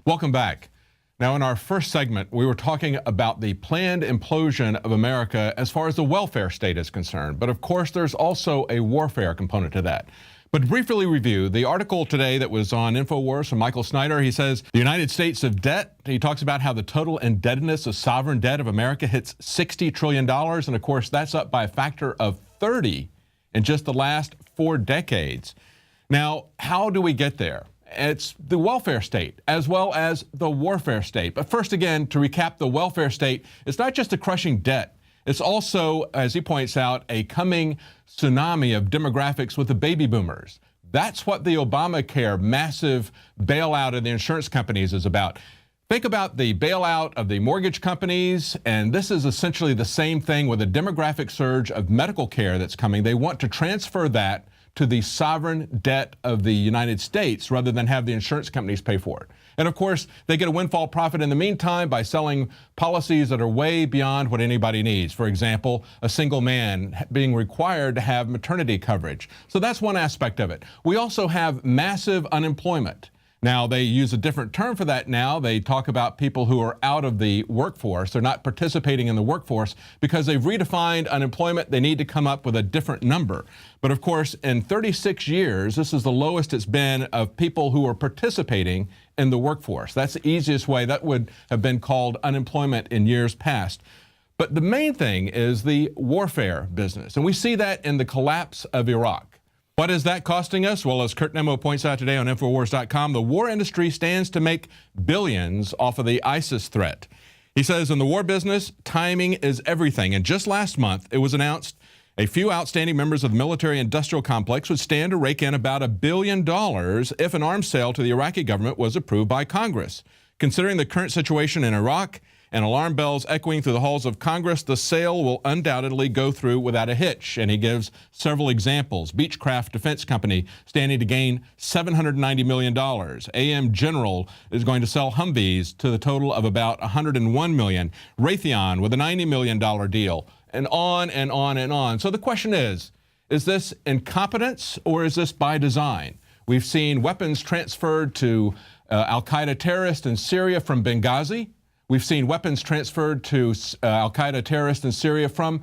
Welcome back. Now, in our first segment, we were talking about the planned implosion of America as far as the welfare state is concerned. But of course, there's also a warfare component to that. But to briefly review the article today that was on InfoWars from Michael Snyder, he says the United States of debt. He talks about how the total indebtedness of sovereign debt of America hits $60 trillion. And of course, that's up by a factor of 30 in just the last 4 decades. Now, how do we get there? It's the welfare state as well as the warfare state. But first, again, to recap the welfare state, it's not just a crushing debt. It's also, as he points out, a coming tsunami of demographics with the baby boomers. That's what the Obamacare massive bailout of the insurance companies is about. Think about the bailout of the mortgage companies, and this is essentially the same thing with a demographic surge of medical care that's coming. They want to transfer that to the sovereign debt of the United States rather than have the insurance companies pay for it. And of course, they get a windfall profit in the meantime by selling policies that are way beyond what anybody needs. For example, a single man being required to have maternity coverage. So that's one aspect of it. We also have massive unemployment. Now, they use a different term for that now. They talk about people who are out of the workforce. They're not participating in the workforce because they've redefined unemployment. They need to come up with a different number. But of course, in 36 years, this is the lowest it's been of people who are participating in the workforce. That's the easiest way. That would have been called unemployment in years past. But the main thing is the warfare business. And we see that in the collapse of Iraq. What is that costing us? Well, as Kurt Nemo points out today on Infowars.com, the war industry stands to make billions off of the ISIS threat. He says in the war business, timing is everything. And just last month, it was announced a few outstanding members of the military-industrial complex would stand to rake in about $1 billion if an arms sale to the Iraqi government was approved by Congress. Considering the current situation in Iraq and alarm bells echoing through the halls of Congress, the sale will undoubtedly go through without a hitch. And he gives several examples. Beechcraft Defense Company standing to gain $790 million. AM General is going to sell Humvees to the total of about $101 million. Raytheon with a $90 million deal. And on and on and on. So the question is this incompetence or is this by design? We've seen weapons transferred to al-Qaeda terrorists in Syria from Benghazi. We've seen weapons transferred to al-Qaeda terrorists in Syria from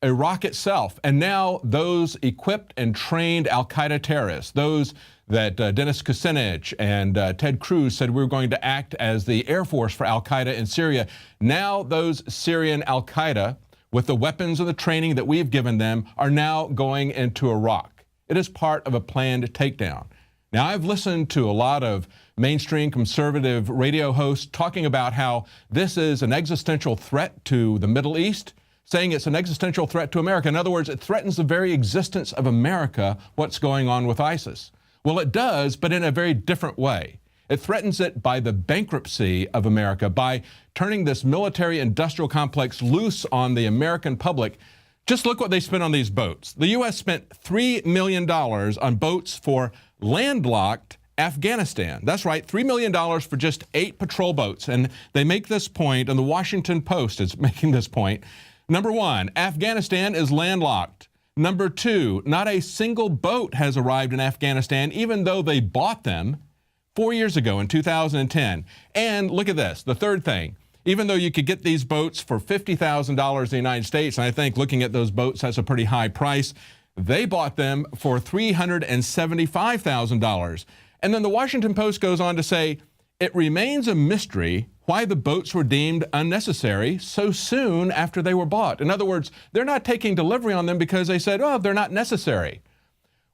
Iraq itself. And now those equipped and trained al-Qaeda terrorists, those that Dennis Kucinich and Ted Cruz said we were going to act as the Air Force for al-Qaeda in Syria. Now those Syrian al-Qaeda, with the weapons and the training that we've given them, are now going into Iraq. It is part of a planned takedown. Now, I've listened to a lot of mainstream conservative radio hosts talking about how this is an existential threat to the Middle East, saying it's an existential threat to America. In other words, it threatens the very existence of America, what's going on with ISIS. Well, it does, but in a very different way. It threatens it by the bankruptcy of America, by turning this military-industrial complex loose on the American public. Just look what they spent on these boats. The U.S. spent $3 million on boats for landlocked Afghanistan. That's right, $3 million for just 8 patrol boats. And they make this point, and the Washington Post is making this point. Number 1, Afghanistan is landlocked. Number 2, not a single boat has arrived in Afghanistan, even though they bought them 4 years ago in 2010. And look at this, the third thing. Even though you could get these boats for $50,000 in the United States, and I think looking at those boats, that's a pretty high price, they bought them for $375,000. And then the Washington Post goes on to say, it remains a mystery why the boats were deemed unnecessary so soon after they were bought. In other words, they're not taking delivery on them because they said, oh, they're not necessary.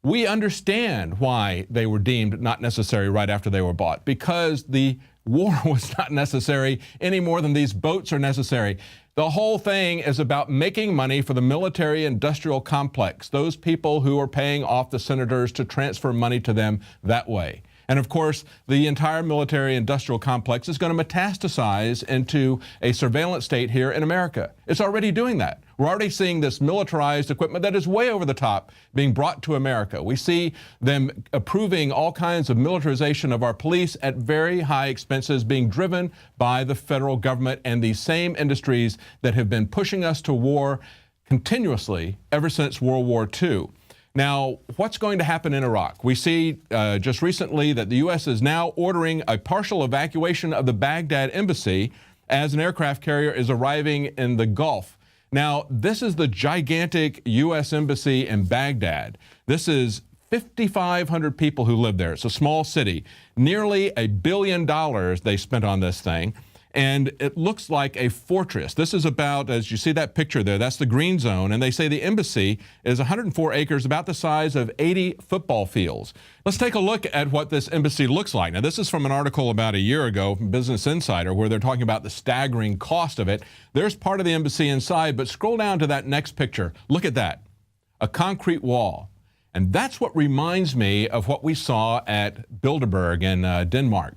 We understand why they were deemed not necessary right after they were bought, because the war was not necessary any more than these boats are necessary. The whole thing is about making money for the military-industrial complex, those people who are paying off the senators to transfer money to them that way. And of course, the entire military-industrial complex is going to metastasize into a surveillance state here in America. It's already doing that. We're already seeing this militarized equipment that is way over the top being brought to America. We see them approving all kinds of militarization of our police at very high expenses being driven by the federal government and these same industries that have been pushing us to war continuously ever since World War II. Now, what's going to happen in Iraq? We see just recently that the U.S. is now ordering a partial evacuation of the Baghdad embassy as an aircraft carrier is arriving in the Gulf. Now, this is the gigantic U.S. embassy in Baghdad. This is 5,500 people who live there. It's a small city. Nearly $1 billion they spent on this thing. And it looks like a fortress. This is about, as you see that picture there, that's the green zone. And they say the embassy is 104 acres, about the size of 80 football fields. Let's take a look at what this embassy looks like. Now, this is from an article about a year ago from Business Insider, where they're talking about the staggering cost of it. There's part of the embassy inside, but scroll down to that next picture. Look at that, a concrete wall. And that's what reminds me of what we saw at Bilderberg in Denmark.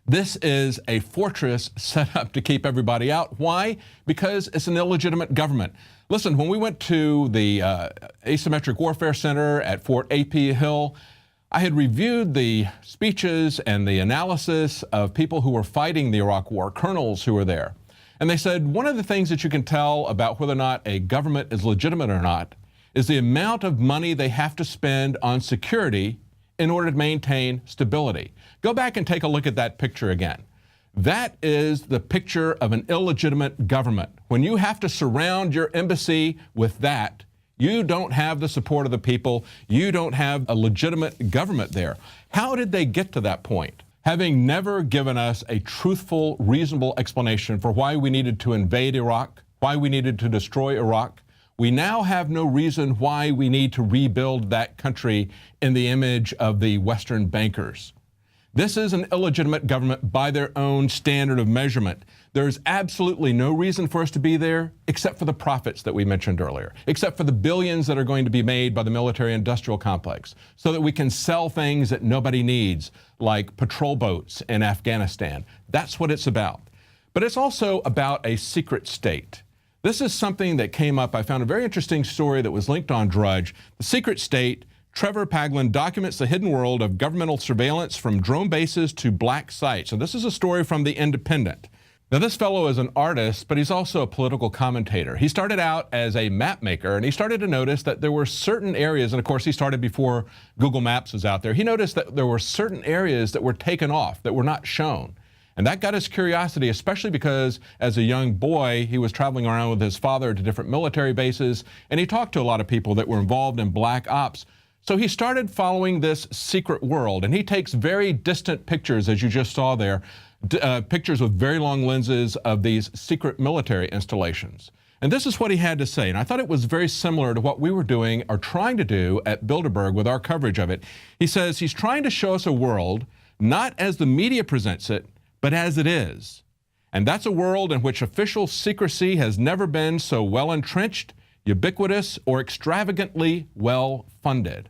This is a fortress set up to keep everybody out. Why? Because it's an illegitimate government. Listen, when we went to the Asymmetric Warfare Center at Fort A.P. Hill, I had reviewed the speeches and the analysis of people who were fighting the Iraq War, colonels who were there. And they said one of the things that you can tell about whether or not a government is legitimate or not is the amount of money they have to spend on security in order to maintain stability. Go back and take a look at that picture again. That is the picture of an illegitimate government. When you have to surround your embassy with that, you don't have the support of the people. You don't have a legitimate government there. How did they get to that point? Having never given us a truthful, reasonable explanation for why we needed to invade Iraq, why we needed to destroy Iraq, we now have no reason why we need to rebuild that country in the image of the Western bankers. This is an illegitimate government by their own standard of measurement. There's absolutely no reason for us to be there except for the profits that we mentioned earlier, except for the billions that are going to be made by the military-industrial complex, so that we can sell things that nobody needs, like patrol boats in Afghanistan. That's what it's about. But it's also about a secret state. This is something that came up. I found a very interesting story that was linked on Drudge. The secret state, Trevor Paglen documents the hidden world of governmental surveillance from drone bases to black sites. And this is a story from The Independent. Now, this fellow is an artist, but he's also a political commentator. He started out as a map maker, and he started to notice that there were certain areas, and of course he started before Google Maps was out there. He noticed that there were certain areas that were taken off, that were not shown. And that got his curiosity, especially because as a young boy, he was traveling around with his father to different military bases, and he talked to a lot of people that were involved in black ops. So he started following this secret world, and he takes very distant pictures, as you just saw there, pictures with very long lenses of these secret military installations. And this is what he had to say, and I thought it was very similar to what we were doing or trying to do at Bilderberg with our coverage of it. He says he's trying to show us a world not as the media presents it, but as it is. And that's a world in which official secrecy has never been so well entrenched, ubiquitous, or extravagantly well funded.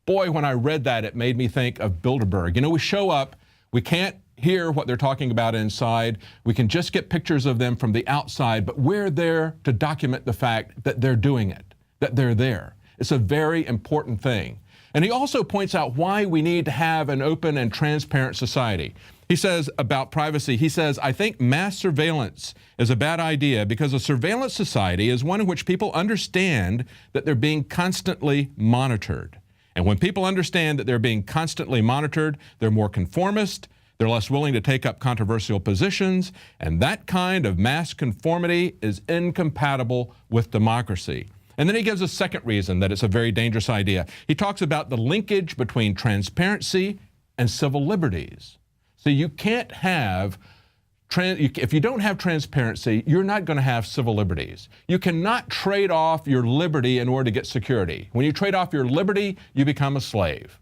Boy, when I read that, it made me think of Bilderberg. You know, we show up, we can't hear what they're talking about inside. We can just get pictures of them from the outside, but we're there to document the fact that they're doing it, that they're there. It's a very important thing. And he also points out why we need to have an open and transparent society. He says about privacy, he says, I think mass surveillance is a bad idea because a surveillance society is one in which people understand that they're being constantly monitored. And when people understand that they're being constantly monitored, they're more conformist, they're less willing to take up controversial positions, and that kind of mass conformity is incompatible with democracy. And then he gives a second reason that it's a very dangerous idea. He talks about the linkage between transparency and civil liberties. So you can't have, if you don't have transparency, you're not going to have civil liberties. You cannot trade off your liberty in order to get security. When you trade off your liberty, you become a slave.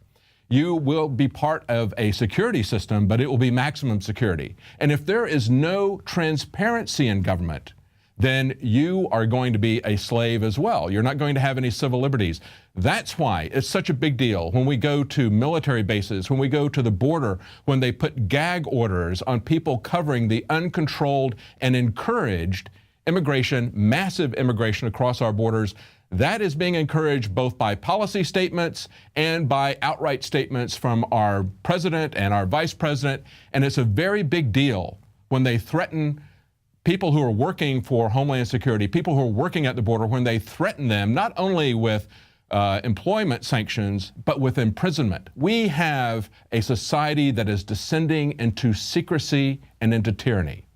You will be part of a security system, but it will be maximum security. And if there is no transparency in government, then you are going to be a slave as well. You're not going to have any civil liberties. That's why it's such a big deal when we go to military bases, when we go to the border, when they put gag orders on people covering the uncontrolled and encouraged immigration, massive immigration across our borders. That is being encouraged both by policy statements and by outright statements from our president and our vice president. And it's a very big deal when they threaten people who are working for Homeland Security, people who are working at the border, when they threaten them not only with employment sanctions, but with imprisonment. We have a society that is descending into secrecy and into tyranny.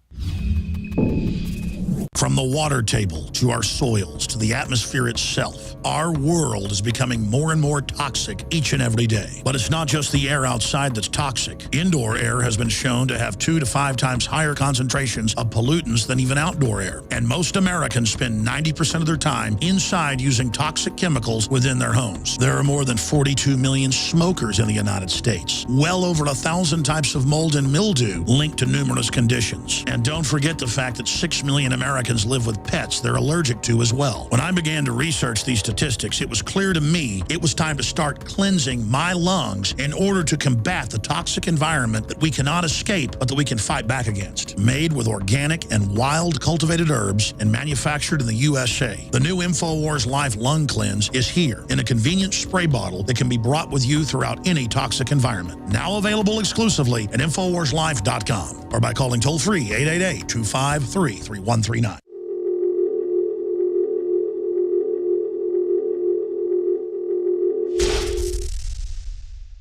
From the water table to our soils to the atmosphere itself, our world is becoming more and more toxic each and every day. But it's not just the air outside that's toxic. Indoor air has been shown to have 2 to 5 times higher concentrations of pollutants than even outdoor air. And most Americans spend 90% of their time inside using toxic chemicals within their homes. There are more than 42 million smokers in the United States. Well over 1,000 types of mold and mildew linked to numerous conditions. And don't forget the fact that 6 million Americans live with pets they're allergic to as well. When I began to research these statistics, it was clear to me it was time to start cleansing my lungs in order to combat the toxic environment that we cannot escape, but that we can fight back against. Made with organic and wild cultivated herbs and manufactured in the USA, the new InfoWars Life Lung Cleanse is here in a convenient spray bottle that can be brought with you throughout any toxic environment. Now available exclusively at InfoWarsLife.com or by calling toll-free 888-253-3139.